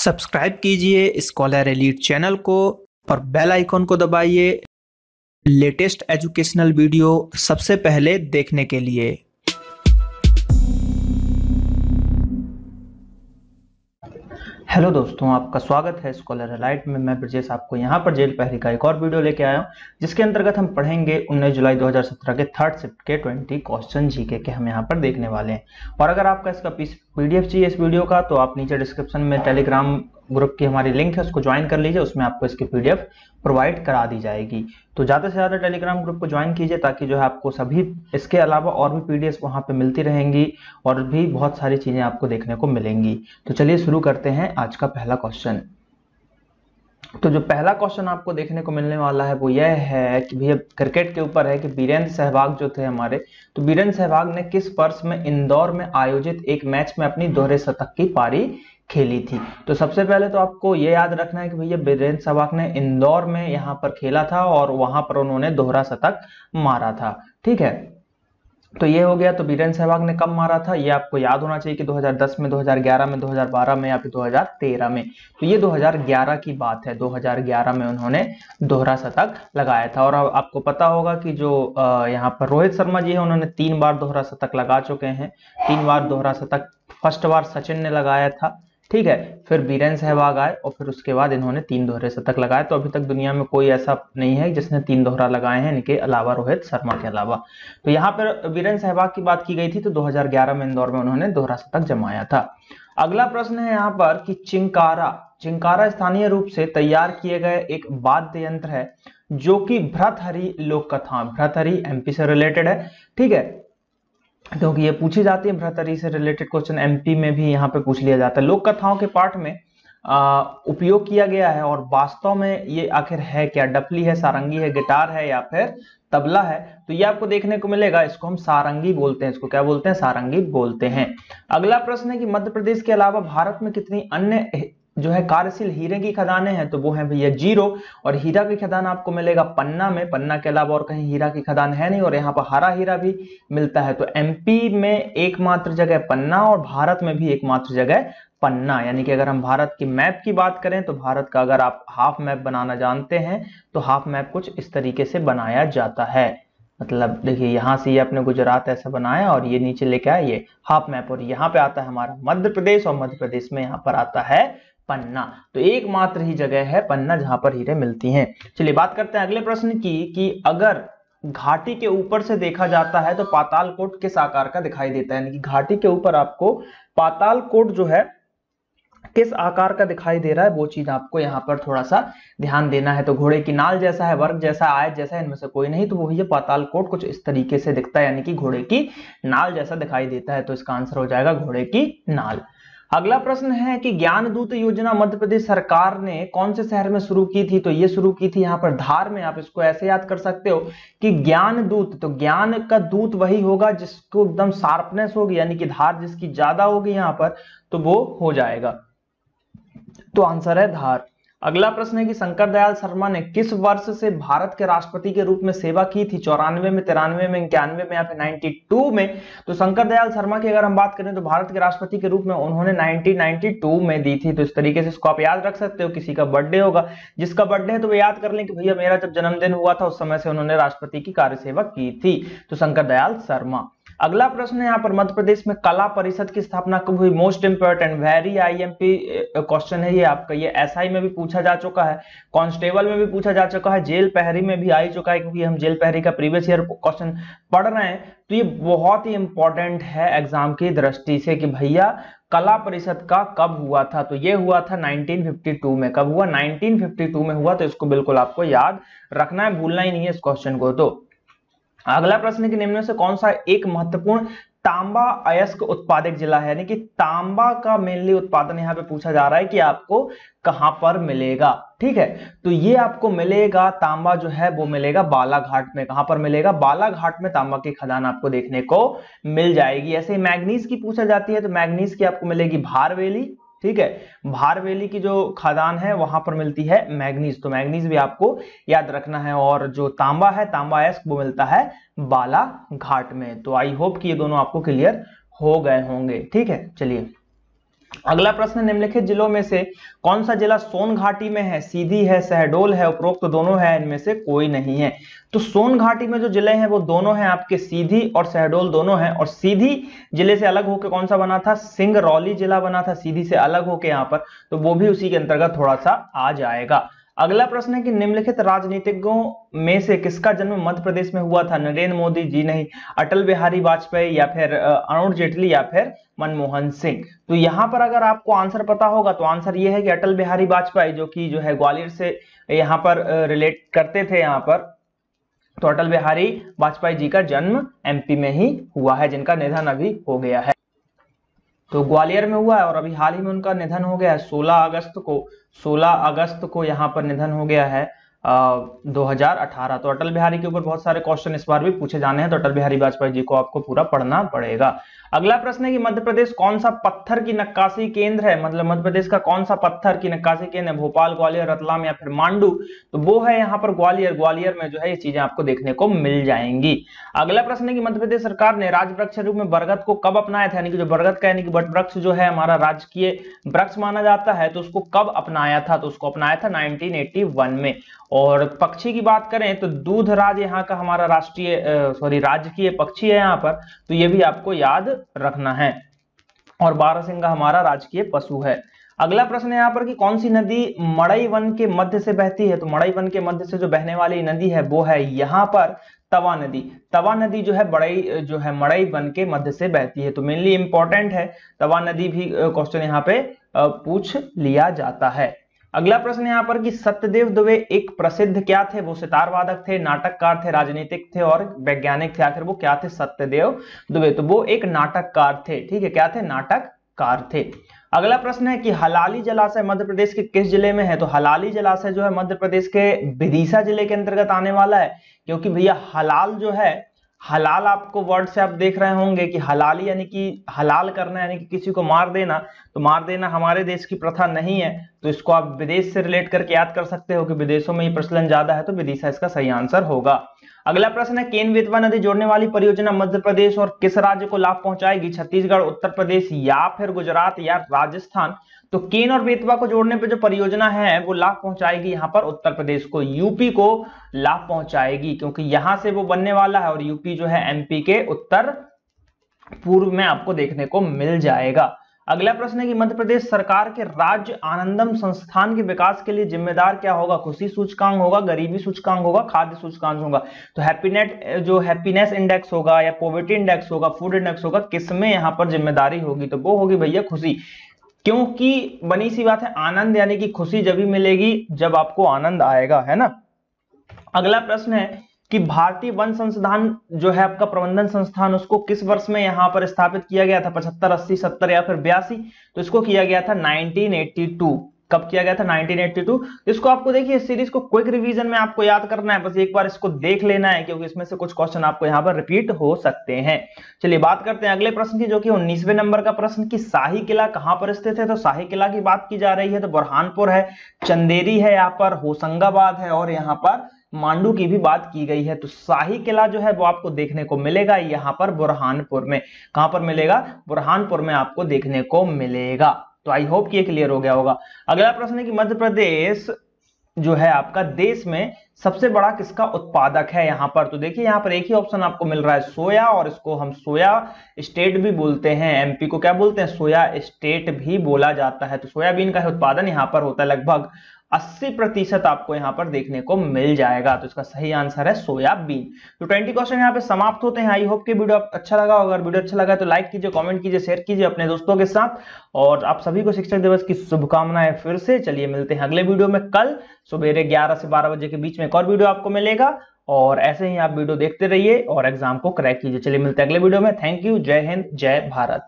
Subscribe कीजिए scholar elite channel को और बेल आइकॉन को दबाइए लेटेस्ट एजुकेशनल वीडियो सबसे पहले देखने के लिए। हेलो दोस्तों, आपका स्वागत है स्कॉलर एलाइट में। मैं ब्रजेश आपको यहाँ पर जेल पहरी का एक और वीडियो लेके आया हूँ, जिसके अंतर्गत हम पढ़ेंगे 19 जुलाई 2017 के थर्ड शिफ्ट के 20 क्वेश्चन जीके के हम यहाँ पर देखने वाले हैं। और अगर आपका इसका पीडीएफ चाहिए इस वीडियो का, तो आप नीचे डिस्क्रिप्शन में टेलीग्राम ग्रुप की हमारी लिंक है, उसको ज्वाइन कर लीजिए। उसमें आपको इसकी पीडीएफ प्रोवाइड करा दी जाएगी। तो ज़्यादा से ज़्यादा टेलीग्राम ग्रुप को ज्वाइन कीजिए, ताकि जो है आपको सभी इसके अलावा और भी पीडीएफ वहाँ पे मिलती रहेंगी और भी बहुत सारी चीज़ें आपको देखने को मिलेंगी। तो चलिए शुरू करते हैं आज का पहला क्वेश्चन। तो जो पहला क्वेश्चन आपको देखने को मिलने वाला है वो यह है कि भैया क्रिकेट के ऊपर है कि वीरेंद्र सहवाग जो थे हमारे, तो वीरेंद्र सहवाग ने किस वर्ष में इंदौर में आयोजित एक मैच में अपनी दोहरे शतक की पारी खेली थी। तो सबसे पहले तो आपको ये याद रखना है कि भैया वीरेंद्र सहवाग ने इंदौर में यहाँ पर खेला था और वहां पर उन्होंने दोहरा शतक मारा था। ठीक है, तो ये हो गया। तो वीरेंद्र सहवाग ने कब मारा था ये आपको याद होना चाहिए कि 2010 में, 2011 में, 2012 में या फिर 2013 में। तो ये 2011 की बात है। 2011 में उन्होंने दोहरा शतक लगाया था। और आपको पता होगा कि जो यहाँ पर रोहित शर्मा जी है, उन्होंने 3 बार दोहरा शतक लगा चुके हैं। 3 बार दोहरा शतक फर्स्ट बार सचिन ने लगाया था, ठीक है, फिर वीरेंद्र सहवाग आए और फिर उसके बाद इन्होंने 3 दोहरे शतक लगाए। तो अभी तक दुनिया में कोई ऐसा नहीं है जिसने 3 दोहरा लगाए हैं, इनके अलावा, रोहित शर्मा के अलावा। तो यहाँ पर वीरेंद्र सहवाग की बात की गई थी, तो 2011 में इंदौर में उन्होंने दोहरा शतक जमाया था। अगला प्रश्न है यहाँ पर कि चिंकारा स्थानीय रूप से तैयार किए गए एक वाद्य यंत्र है जो कि भर्तहरि लोक कथा, भर्तहरि एमपी से रिलेटेड है, ठीक है, क्योंकि ये पूछी जाती है भर्तहरि से रिलेटेड क्वेश्चन एमपी में भी यहाँ पे पूछ लिया जाता है। लोक कथाओं के पाठ में उपयोग किया गया है। और वास्तव में ये आखिर है क्या? डफली है, सारंगी है, गिटार है या फिर तबला है? तो ये आपको देखने को मिलेगा। इसको हम सारंगी बोलते हैं। इसको क्या बोलते हैं? सारंगी बोलते हैं। अगला प्रश्न है कि मध्य प्रदेश के अलावा भारत में कितनी अन्य जो है कार्यशील हीरे की खदानें हैं? तो वो है भैया 0। और हीरा की खदान आपको मिलेगा पन्ना में। पन्ना के अलावा और कहीं हीरा की खदान है नहीं। और यहाँ पर हरा हीरा भी मिलता है। तो एमपी में एकमात्र जगह पन्ना और भारत में भी एकमात्र जगह पन्ना। यानी कि अगर हम भारत की मैप की बात करें तो भारत का अगर आप हाफ मैप बनाना जानते हैं तो हाफ मैप कुछ इस तरीके से बनाया जाता है। मतलब देखिए, यहां से ये अपने गुजरात ऐसा बनाया और ये नीचे लेके आया ये हाफ मैप, और यहाँ पे आता है हमारा मध्य प्रदेश, और मध्य प्रदेश में यहाँ पर आता है पन्ना। तो एकमात्र ही जगह है पन्ना जहां पर हीरे मिलती हैं। चलिए बात करते हैं अगले प्रश्न की कि अगर घाटी के ऊपर से देखा जाता है तो पातालकोट किस आकार का दिखाई देता है? यानी कि घाटी के ऊपर आपको पातालकोट जो है किस आकार का दिखाई दे रहा है, वो चीज आपको यहाँ पर थोड़ा सा ध्यान देना है। तो घोड़े की नाल जैसा है, वर्ग जैसा, आयत जैसा, इनमें से कोई नहीं। तो वो ये पातालकोट कुछ इस तरीके से दिखता है, यानी कि घोड़े की नाल जैसा दिखाई देता है। तो इसका आंसर हो जाएगा घोड़े की नाल। अगला प्रश्न है कि ज्ञान दूत योजना मध्य प्रदेश सरकार ने कौन से शहर में शुरू की थी? तो ये शुरू की थी यहाँ पर धार में। आप इसको ऐसे याद कर सकते हो कि ज्ञान दूत, तो ज्ञान का दूत वही होगा जिसको एकदम शार्पनेस होगी, यानी कि धार जिसकी ज्यादा होगी यहाँ पर, तो वो हो जाएगा। तो आंसर है धार। अगला प्रश्न है कि शंकर दयाल शर्मा ने किस वर्ष से भारत के राष्ट्रपति के रूप में सेवा की थी? 94 में, 93 में, 91 में या फिर 92 में? तो शंकर दयाल शर्मा की अगर हम बात करें तो भारत के राष्ट्रपति के रूप में उन्होंने 1992 में दी थी। तो इस तरीके से इसको आप याद रख सकते हो। किसी का बर्थडे होगा, जिसका बर्थडे है तो वो याद कर लें कि भैया मेरा जब जन्मदिन हुआ था उस समय से उन्होंने राष्ट्रपति की कार्यसेवा की थी। तो शंकर दयाल शर्मा। अगला प्रश्न है यहाँ पर मध्य प्रदेश में कला परिषद की स्थापना कब हुई? Most important, very IMP question है ये आपका। ये एसआई में भी पूछा जा चुका है, कांस्टेबल में भी पूछा जा चुका है, जेल पहरी में भी आ ही चुका है, क्योंकि हम जेल पहरी का प्रीवियस ईयर क्वेश्चन पढ़ रहे हैं। तो ये बहुत ही इंपॉर्टेंट है एग्जाम की दृष्टि से कि भैया कला परिषद का कब हुआ था? तो ये हुआ था 1952 में। कब हुआ? 1952 में हुआ। तो इसको बिल्कुल आपको याद रखना है, भूलना ही नहीं है इस क्वेश्चन को। तो अगला प्रश्न है कि निम्न में से कौन सा एक महत्वपूर्ण तांबा अयस्क उत्पादक जिला है? यानी कि तांबा का मेनली उत्पादन यहाँ पे पूछा जा रहा है कि आपको कहां पर मिलेगा। ठीक है, तो ये आपको मिलेगा, तांबा जो है वो मिलेगा बालाघाट में। कहां पर मिलेगा? बालाघाट में तांबा की खदान आपको देखने को मिल जाएगी। ऐसे ही मैग्नीज की पूछा जाती है तो मैग्नीज की आपको मिलेगी भारवेली। ठीक है, भारवेली की जो खदान है वहां पर मिलती है मैग्नीज। तो मैग्नीज भी आपको याद रखना है। और जो तांबा है, तांबा अयस्क, वो मिलता है बालाघाट में। तो आई होप कि ये दोनों आपको क्लियर हो गए होंगे। ठीक है, चलिए अगला प्रश्न, निम्नलिखित जिलों में से कौन सा जिला सोन घाटी में है? सीधी है, शहडोल है, उपरोक्त तो दोनों है, इनमें से कोई नहीं है। तो सोन घाटी में जो जिले हैं वो दोनों हैं आपके, सीधी और शहडोल दोनों हैं। और सीधी जिले से अलग होकर कौन सा बना था? सिंगरौली जिला बना था सीधी से अलग होकर यहाँ पर, तो वो भी उसी के अंतर्गत थोड़ा सा आ जाएगा। अगला प्रश्न है कि निम्नलिखित राजनीतिज्ञों में से किसका जन्म मध्य प्रदेश में हुआ था? नरेंद्र मोदी जी नहीं, अटल बिहारी वाजपेयी, या फिर अरुण जेटली, या फिर मनमोहन सिंह। तो यहां पर अगर आपको आंसर पता होगा तो आंसर ये है कि अटल बिहारी वाजपेयी, जो है ग्वालियर से यहाँ पर रिलेट करते थे यहाँ पर। तो अटल बिहारी वाजपेयी जी का जन्म एमपी में ही हुआ है, जिनका निधन अभी हो गया है। तो ग्वालियर में हुआ है और अभी हाल ही में उनका निधन हो गया है, 16 अगस्त को यहाँ पर निधन हो गया है 2018। तो अटल बिहारी के ऊपर बहुत सारे क्वेश्चन इस बार भी पूछे जाने हैं, तो अटल बिहारी वाजपेयी जी को आपको पूरा पढ़ना पड़ेगा। अगला प्रश्न है कि मध्य प्रदेश कौन सा पत्थर की नक्काशी केंद्र है? मतलब मध्य प्रदेश का कौन सा पत्थर की नक्काशी केंद्र है? भोपाल, ग्वालियर, रतलाम, या फिर मांडू? तो वो है यहाँ पर ग्वालियर। ग्वालियर में जो है ये चीजें आपको देखने को मिल जाएंगी। अगला प्रश्न है कि मध्य प्रदेश सरकार ने राज्य वृक्ष के रूप में बरगद को कब अपनाया था? यानी कि जो बरगद का यानी कि वट वृक्ष जो है हमारा राजकीय वृक्ष माना जाता है, तो उसको कब अपनाया था? तो उसको अपनाया था 1981 में। और पक्षी की बात करें तो दूधराज यहाँ का हमारा राजकीय पक्षी है यहाँ पर, तो ये भी आपको याद रखना है। और बारहसिंगा हमारा राजकीय पशु है। अगला प्रश्न है यहाँ पर कि कौन सी नदी मड़ई वन के मध्य से बहती है? तो मड़ई वन के मध्य से जो बहने वाली नदी है वो है यहाँ पर तवा नदी। तवा नदी जो है मड़ई वन के मध्य से बहती है, तो मेनली इंपॉर्टेंट है। तवा नदी भी क्वेश्चन यहाँ पे पूछ लिया जाता है। अगला प्रश्न यहाँ पर कि सत्यदेव दुबे एक प्रसिद्ध क्या थे? वो सितार वादक थे, नाटककार थे, राजनीतिक थे और वैज्ञानिक थे। आखिर वो क्या थे सत्यदेव दुबे? तो वो एक नाटककार थे। ठीक है, क्या थे? नाटककार थे। अगला प्रश्न है कि हलाली जलाशय मध्य प्रदेश के किस जिले में है? तो हलाली जलाशय जो है मध्य प्रदेश के विदिशा जिले के अंतर्गत आने वाला है, क्योंकि भैया हलाल जो है, हलाल आपको वर्ड से आप देख रहे होंगे कि हलाली यानी कि हलाल करना, यानी कि किसी को मार देना। तो मार देना हमारे देश की प्रथा नहीं है, तो इसको आप विदेश से रिलेट करके याद कर सकते हो कि विदेशों में ये प्रचलन ज्यादा है, तो विदिशा इसका सही आंसर होगा। अगला प्रश्न है केन बेतवा नदी जोड़ने वाली परियोजना मध्य प्रदेश और किस राज्य को लाभ पहुंचाएगी? छत्तीसगढ़, उत्तर प्रदेश, या फिर गुजरात, या राजस्थान? तो केन और बेतवा को जोड़ने पे जो परियोजना है वो लाभ पहुंचाएगी यहाँ पर उत्तर प्रदेश को, यूपी को लाभ पहुंचाएगी, क्योंकि यहां से वो बनने वाला है। और यूपी जो है एमपी के उत्तर पूर्व में आपको देखने को मिल जाएगा। अगला प्रश्न है कि मध्य प्रदेश सरकार के राज्य आनंदम संस्थान के विकास के लिए जिम्मेदार क्या होगा? खुशी सूचकांक होगा, गरीबी सूचकांक होगा, खाद्य सूचकांक होगा? तो हैप्पीनेस इंडेक्स होगा, या पॉवर्टी इंडेक्स होगा, फूड इंडेक्स होगा? किसमें यहाँ पर जिम्मेदारी होगी? तो वो होगी भैया खुशी, क्योंकि बनी सी बात है आनंद यानी कि खुशी जब भी मिलेगी जब आपको आनंद आएगा, है ना। अगला प्रश्न है कि भारतीय वन संस्थान जो है आपका प्रबंधन संस्थान, उसको किस वर्ष में यहां पर स्थापित किया गया था? 75, 80, 70 या फिर 82? तो इसको किया गया था 1982। कब किया गया था? 1982। इसको आपको देखिए इस सीरीज को क्विक रिवीजन में आपको याद करना है, बस एक बार इसको देख लेना है, क्योंकि इसमें से कुछ क्वेश्चन आपको यहाँ पर रिपीट हो सकते हैं। चलिए बात करते हैं अगले प्रश्न की, जो कि 19वें नंबर का प्रश्न कि शाही किला कहां पर स्थित है? तो शाही किला की बात की जा रही है तो बुरहानपुर है, चंदेरी है, यहाँ पर होशंगाबाद है, और यहाँ पर मांडू की भी बात की गई है। तो शाही किला जो है वो आपको देखने को मिलेगा यहाँ पर बुरहानपुर में। कहां पर मिलेगा? बुरहानपुर में आपको देखने को मिलेगा। तो आई होप कि ये क्लियर हो गया होगा। अगला प्रश्न है कि मध्य प्रदेश जो है आपका देश में सबसे बड़ा किसका उत्पादक है यहाँ पर? तो देखिए यहाँ पर एक ही ऑप्शन आपको मिल रहा है सोया, और इसको हम सोया स्टेट भी बोलते हैं। एमपी को क्या बोलते हैं? सोया स्टेट भी बोला जाता है। तो सोयाबीन का उत्पादन यहाँ पर होता है, लगभग 80% आपको यहाँ पर देखने को मिल जाएगा। तो इसका सही आंसर है सोयाबीन। तो 20 क्वेश्चन यहाँ पे समाप्त होते हैं। आई होप कि वीडियो अच्छा लगा होगा। अगर वीडियो अच्छा लगा तो लाइक कीजिए, कमेंट कीजिए, शेयर कीजिए अपने दोस्तों के साथ, और आप सभी को शिक्षक दिवस की शुभकामनाएं फिर से। चलिए मिलते हैं अगले वीडियो में कल सुबह 11 से 12 बजे के बीच में एक और वीडियो आपको मिलेगा, और ऐसे ही आप वीडियो देखते रहिए और एग्जाम को क्रैक कीजिए। चलिए मिलते हैं अगले वीडियो में। Thank you. जय हिंद, जय भारत।